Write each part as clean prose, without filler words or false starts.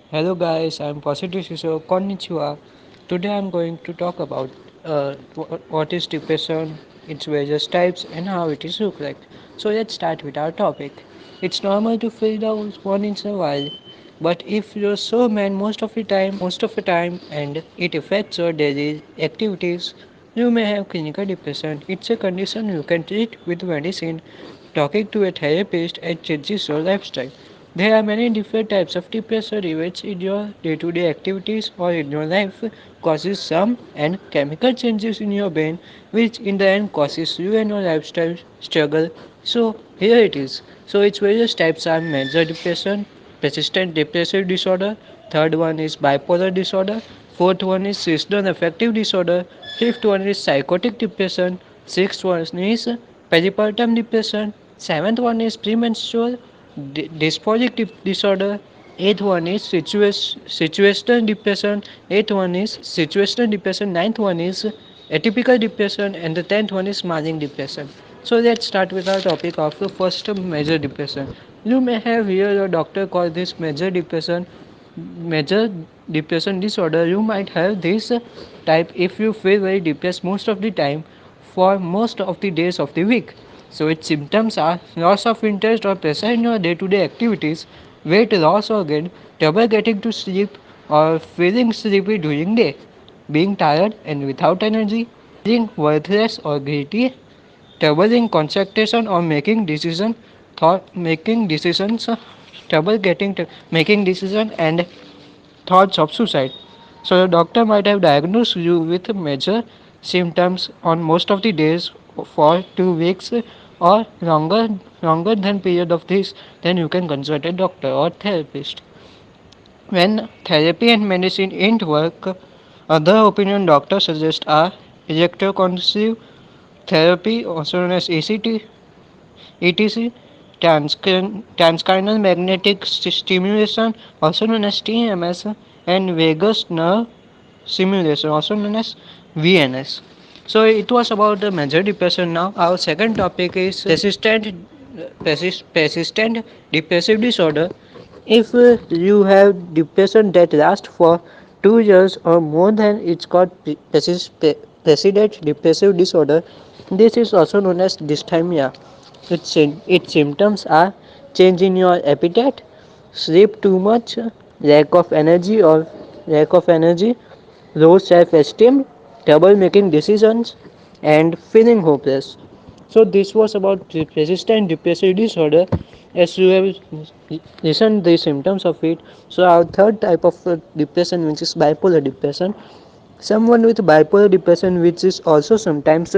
Hello guys, I'm Positive Shiso. Konnichiwa. Today I'm going to talk about what is depression, its various types, and how it is look like. So let's start with our topic. It's normal to feel down once in a while, but if you're so man most of the time, and it affects your daily activities, you may have clinical depression. It's a condition you can treat with medicine, talking to a therapist, and changes your lifestyle. There are many different types of depression which in your day-to-day activities or in your life causes some and chemical changes in your brain which in the end causes you and your lifestyle struggle. So here it is. So its various types are major depression, persistent depressive disorder, third one is bipolar disorder, fourth one is seasonal affective disorder, fifth one is psychotic depression, sixth one is peripartum depression, seventh one is premenstrual dysphoric disorder, eighth one is situational depression, eighth one is situational depression, ninth one is atypical depression, and the tenth one is manic depression. So let's start with our topic of the first major depression. You may have heard your doctor call this major depression disorder. You might have this type if you feel very depressed most of the time for most of the days of the week. So its symptoms are loss of interest or pressure in your day-to-day activities, weight loss or gain, trouble getting to sleep or feeling sleepy during day, being tired and without energy, feeling worthless or guilty, trouble in concentration or making decisions, trouble getting to making decision and thoughts of suicide. So the doctor might have diagnosed you with major symptoms on most of the days for 2 weeks or longer than period of this, then you can consult a doctor or therapist. When therapy and medicine ain't work, other opinion doctors suggest are electroconvulsive therapy, also known as ECT, ETC, transcranial magnetic stimulation, also known as TMS, and vagus nerve simulation, also known as VNS. So it was about the major depression. Now our second topic is persistent depressive disorder. If you have depression that lasts for 2 years or more, then it's called persistent depressive disorder. This is also known as dysthymia. Its symptoms are change in your appetite, sleep too much, lack of energy or lack of energy, low self-esteem, trouble making decisions, and feeling hopeless. So this was about persistent depressive disorder. As you have listened the symptoms of it. So our third type of depression, which is bipolar depression. Someone with bipolar depression, which is also sometimes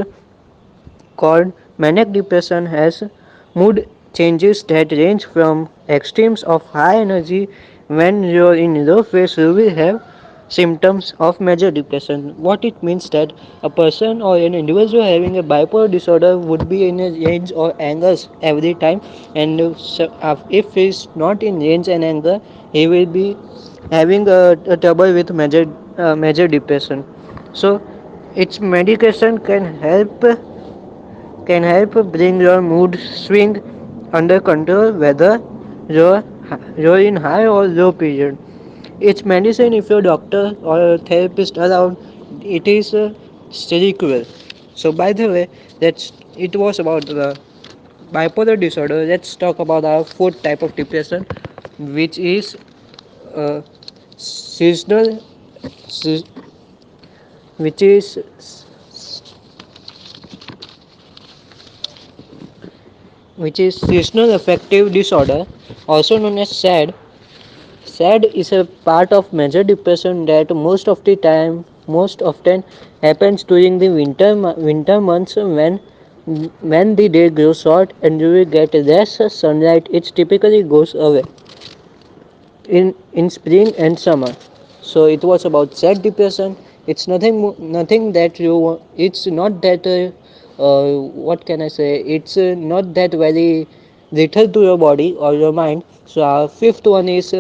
called manic depression, has mood changes that range from extremes of high energy. When you're in low phase, you will have symptoms of major depression. What it means that a person or an individual having a bipolar disorder would be in a range or angers every time, and if he's not in range and anger, he will be having a trouble with major depression. So its medication can help bring your mood swing under control, whether you're, you're in high or low period. It's medicine if your doctor or a therapist around. It is still cruel. So by the way, that's it was about the bipolar disorder. Let's talk about our fourth type of depression, which is uh, seasonal, which is seasonal affective disorder, also known as SAD. SAD is a part of major depression that most often happens during the winter months when the day grows short and you will get less sunlight. It typically goes away in spring and summer. So it was about sad depression. It's nothing that you. It's not that. What can I say? It's not that very little to your body or your mind. So our fifth one is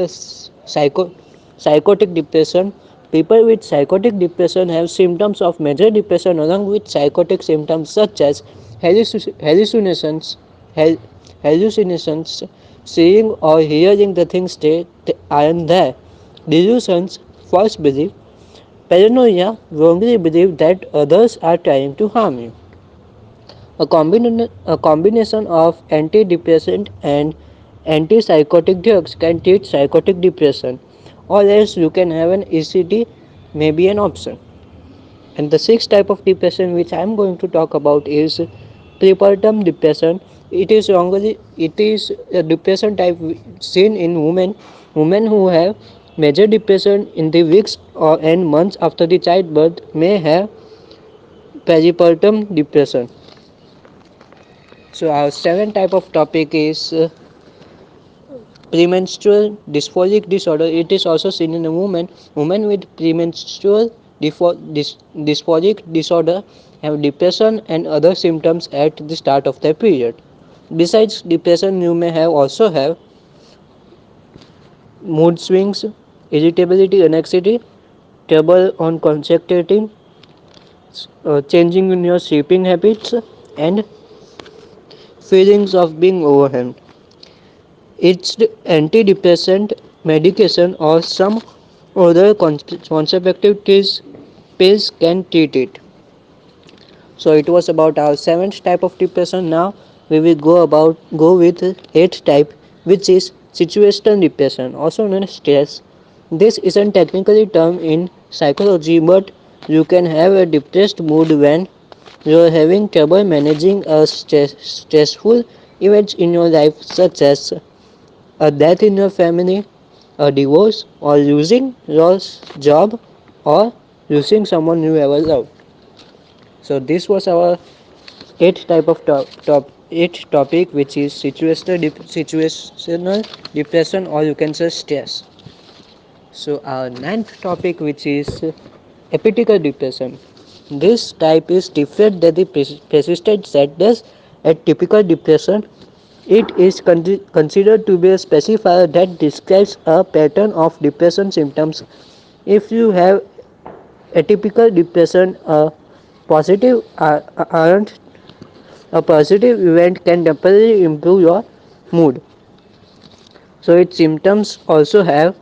psychotic depression. People with psychotic depression have symptoms of major depression along with psychotic symptoms such as hallucinations, hallucinations, seeing or hearing the things they aren't there, Delusions, false belief, paranoia, wrongly believe that others are trying to harm you. A combination of antidepressant and antipsychotic drugs can treat psychotic depression, or else you can have an ECT, may be an option. And the sixth type of depression which I am going to talk about is prepartum depression. It is a depression type seen in women who have major depression in the weeks or and months after the childbirth may have peripartum depression. So our seventh type of topic is premenstrual dysphoric disorder. It is also seen in a women with premenstrual dysphoric disorder have depression and other symptoms at the start of their period. Besides depression, you may have also have mood swings, irritability, anxiety, trouble on concentrating, changing in your sleeping habits, and feelings of being overwhelmed. It's the antidepressant medication or some other conservative pills can treat it. So it was about our seventh type of depression. Now we will go with eighth type, which is situational depression, also known as stress. This isn't technically term in psychology, but you can have a depressed mood when you're having trouble managing a stressful events in your life, such as a death in your family, a divorce, or losing your job, or losing someone you ever loved. So this was our eighth topic, which is situational depression, or you can say stress. So our ninth topic, which is epitypical depression. This type is different than the persistent sadness and typical depression. It is considered to be a specifier that describes a pattern of depression symptoms. If you have atypical depression, positive aren't a positive event can temporarily improve your mood. So its symptoms also have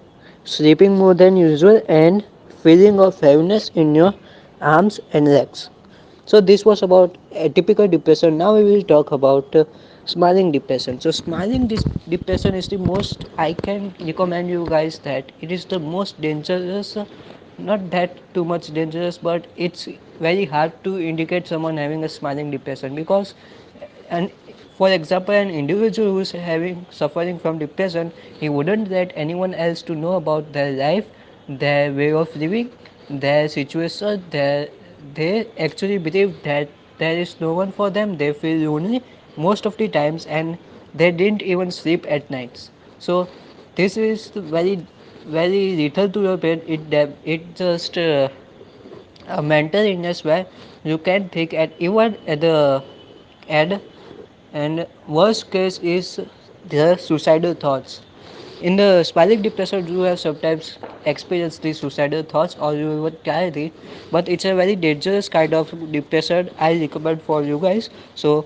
sleeping more than usual and feeling of heaviness in your arms and legs. So this was about atypical depression. Now we will talk about smiling depression. So depression is the most, I can recommend you guys that it is the most dangerous, not that too much dangerous, but it's very hard to indicate someone having a smiling depression, because and for example, an individual who is having suffering from depression, he wouldn't let anyone else to know about their life, their way of living, their situation. They actually believe that there is no one for them. They feel lonely most of the times, and they didn't even sleep at nights. So this is very lethal to your brain. It just a mental illness where you can think at even at the end, and worst case is the suicidal thoughts. In the spastic depression, you have sometimes experienced these suicidal thoughts or you even carry it, but it's a very dangerous kind of depression I recommend for you guys. So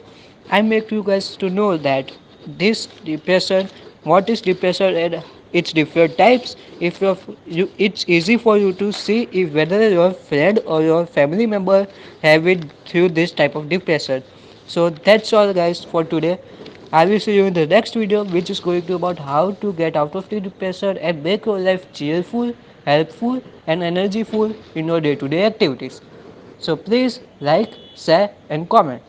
I make you guys to know that this depression, what is depression and its different types. If it's easy for you to see if whether your friend or your family member have it through this type of depression. So that's all guys for today. I will see you in the next video, which is going to about how to get out of the depression and make your life cheerful, helpful and energyful in your day-to-day activities. So please like, share and comment.